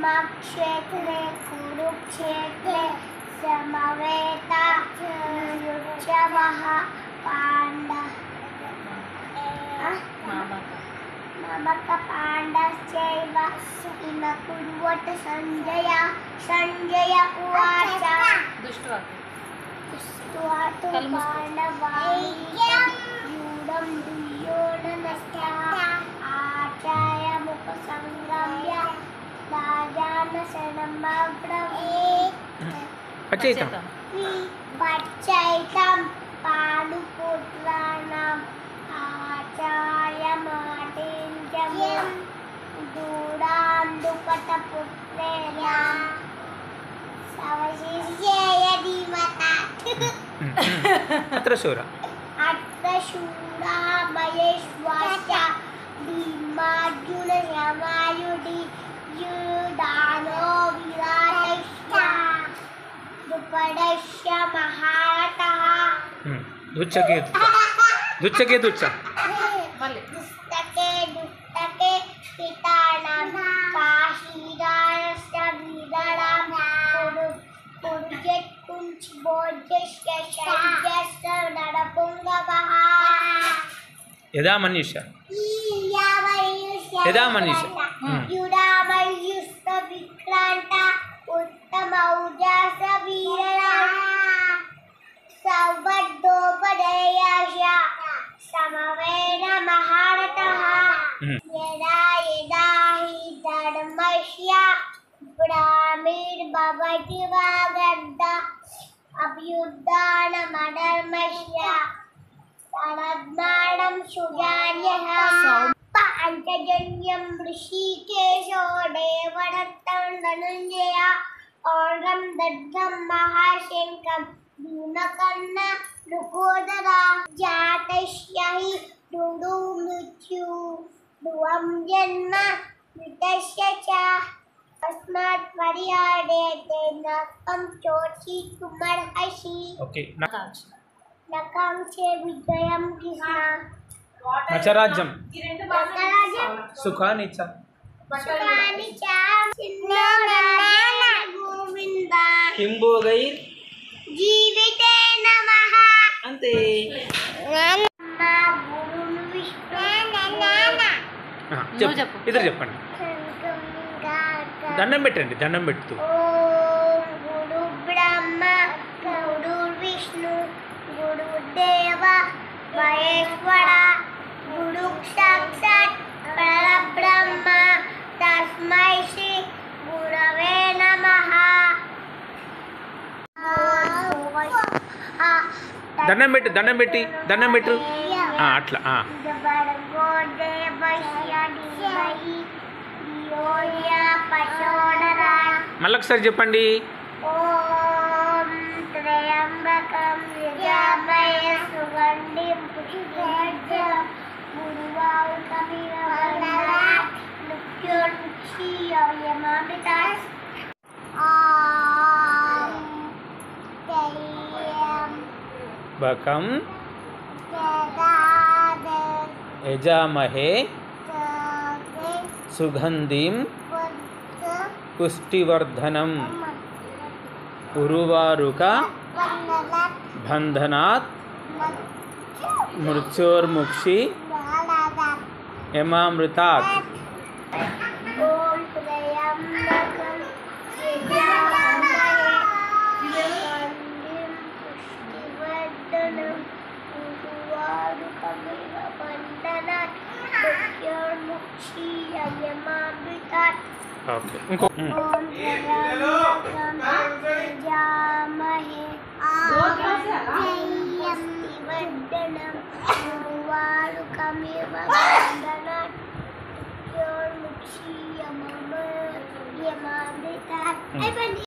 धर्मक्षेत्रे कुरुक्षेत्रे समवेतायुत्सवः मामक पाण्डश्चैव इम कुर्वत संजय उवाच दृष्ट्वा तु पाण्डवायूढं दुर्योधनस्य आचार्य मुखसंगम्य पच्चैतं पाण्डुपुत्राणाम् आचार्यमातेन्द्रं दूरान्धुकटपुत्रेण सवशिष्येय धीमतात् अत्र शूरा महेश्वाच भीमार्जुनसमायुधि युधानो विराटश्च द्रुपदश्च महारथः दुच्चके पितानां काशीराजस्य वीराणां कुरुजत्कुञ्चभोजस्य शल्यस्य नरपुङ्गवः यदा मनुष्य युधामन्युस्त विक्रांत उत्तम औजास वीरः सवद्धोपदेयस्य समवेत महारथः यदा यदा हि धर्मस्य ग्लानिर्भवति भारत अभ्युत्थानमधर्मस्य तदात्मानं सुजान्यः पाञ्चजन्यं ऋषिकेशो देवदत्तं धनञ्जय और्गं दग्धं महाशङ्खं भीमकर्ण नृकोदरा जातस्य हि मृत्यु ध्रुवं जन्म मृतस्य च अस्मात् पर्यादेते नकं चोषितुमर्हसि नकांक्षे विजयं कृष्ण नचराज्यं सुखानि च गोविन्द किं भोगैर् जीवितेन नमः अन्ते इधर చెప్పండి దండం పెట్టండి దండం పెడుతూ ఓం గురు బ్రహ్మ గురు విష్ణు గురుదేవ మహేశ్వర గురు సాక్షాత్ పరబ్రహ్మ తస్మై శ్రీ గురవే నమః దండం పెట్టు అట్లా మళ్ళీ ఒకసారి చెప్పండి ఓం త్రయంబకం యజామహే సుగంధిం పుష్టివర్ధనం ఉర్వారుకమివ వందనాత్ మృత్యోర్ముక్షీయమామృతాత్ బకం యజామహే సుగంధిం పుష్టివర్ధనం ఉర్వారుక బంధనాత్ మృత్యోర్ముక్షి యమామృతాత్ ఓం త్రయంబకం యజామహే సుగంధిం పుష్టివర్ధనం ఉర్వారుకమివ వందనాత్ మృత్యోర్ముక్షీయమామృతాత్ ఓకే ఇంకో ఓం త్రయంబకం యజామహే పుష్టివర్ధనం ఉర్వారుకమివ వందనాత్ మృత్యోర్ముక్షీయమామృతాత్